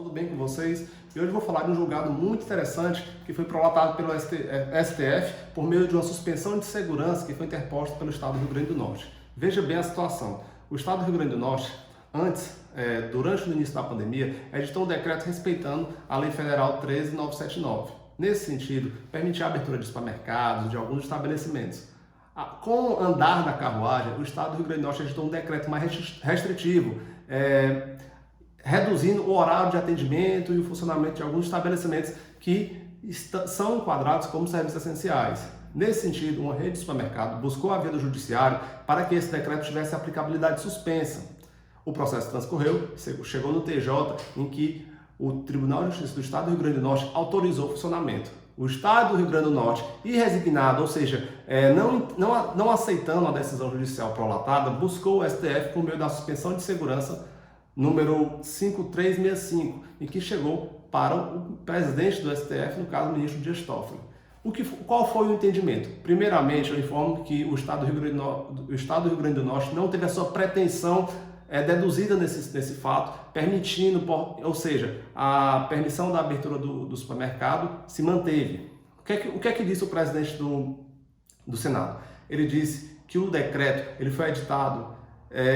tudo bem com vocês? E hoje eu vou falar de um julgado muito interessante que foi prolatado pelo STF por meio de uma suspensão de segurança que foi interposta pelo Estado do Rio Grande do Norte. Veja bem a situação. O Estado do Rio Grande do Norte, durante o início da pandemia, editou um decreto respeitando a Lei Federal 13.979. Nesse sentido, permitia a abertura de supermercados, de alguns estabelecimentos. Com o andar da carruagem, o Estado do Rio Grande do Norte editou um decreto mais restritivo, reduzindo o horário de atendimento e o funcionamento de alguns estabelecimentos que são enquadrados como serviços essenciais. Nesse sentido, uma rede de supermercado buscou a via do judiciário para que esse decreto tivesse aplicabilidade suspensa. O processo transcorreu, chegou no TJ, em que o Tribunal de Justiça do Estado do Rio Grande do Norte autorizou o funcionamento. O Estado do Rio Grande do Norte, irresignado, ou seja, não aceitando a decisão judicial prolatada, buscou o STF por meio da suspensão de segurança número 5365, em que chegou para o presidente do STF, no caso o ministro Dias Toffoli. Qual foi o entendimento? Primeiramente, eu informo que o Estado do Rio Grande do Norte não teve a sua pretensão deduzida nesse fato, permitindo, ou seja, a permissão da abertura do supermercado se manteve. O que é que disse o presidente do Senado? Ele disse que o decreto ele foi editado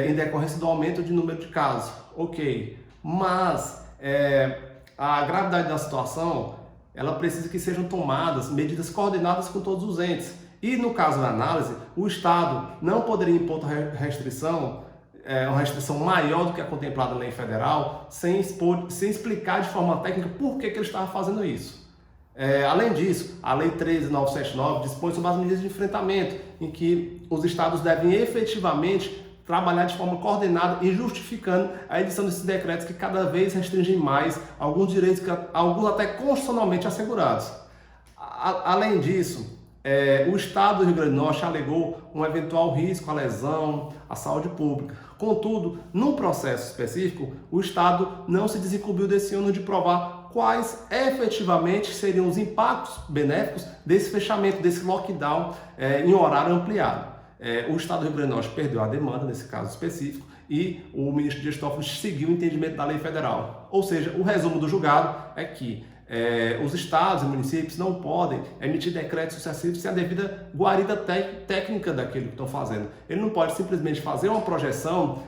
em decorrência do aumento de número de casos. Ok, mas a gravidade da situação, ela precisa que sejam tomadas medidas coordenadas com todos os entes. E no caso da análise, o Estado não poderia impor uma restrição maior do que a contemplada na lei federal, sem explicar de forma técnica por que ele estava fazendo isso. Além disso, a Lei 13.979 dispõe sobre as medidas de enfrentamento, em que os estados devem efetivamente trabalhar de forma coordenada e justificando a edição desses decretos que cada vez restringem mais alguns direitos, alguns até constitucionalmente assegurados. Além disso, o Estado do Rio Grande do Norte alegou um eventual risco à lesão à saúde pública. Contudo, num processo específico, o Estado não se desincumbiu desse ônus de provar quais efetivamente seriam os impactos benéficos desse fechamento, desse lockdown em horário ampliado. O Estado do Rio Grande do Norte perdeu a demanda nesse caso específico e o ministro Dias Toffoli seguiu o entendimento da lei federal. Ou seja, o resumo do julgado é que os estados e municípios não podem emitir decretos sucessivos sem a devida guarida técnica daquilo que estão fazendo. Ele não pode simplesmente fazer uma projeção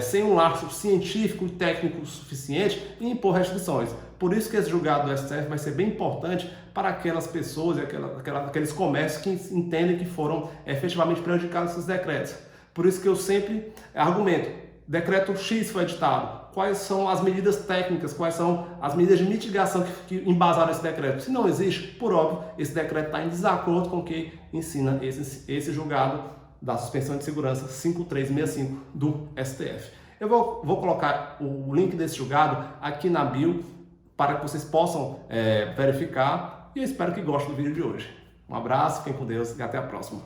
sem um lastro científico e técnico suficiente e impor restrições. Por isso que esse julgado do STF vai ser bem importante para aquelas pessoas e aqueles comércios que entendem que foram efetivamente prejudicados esses decretos. Por isso que eu sempre argumento, decreto X foi editado, quais são as medidas técnicas, quais são as medidas de mitigação que embasaram esse decreto. Se não existe, por óbvio, esse decreto está em desacordo com o que ensina esse julgado da suspensão de segurança 5365 do STF. Eu vou colocar o link desse julgado aqui na bio para que vocês possam verificar e eu espero que gostem do vídeo de hoje. Um abraço, fiquem com Deus e até a próxima.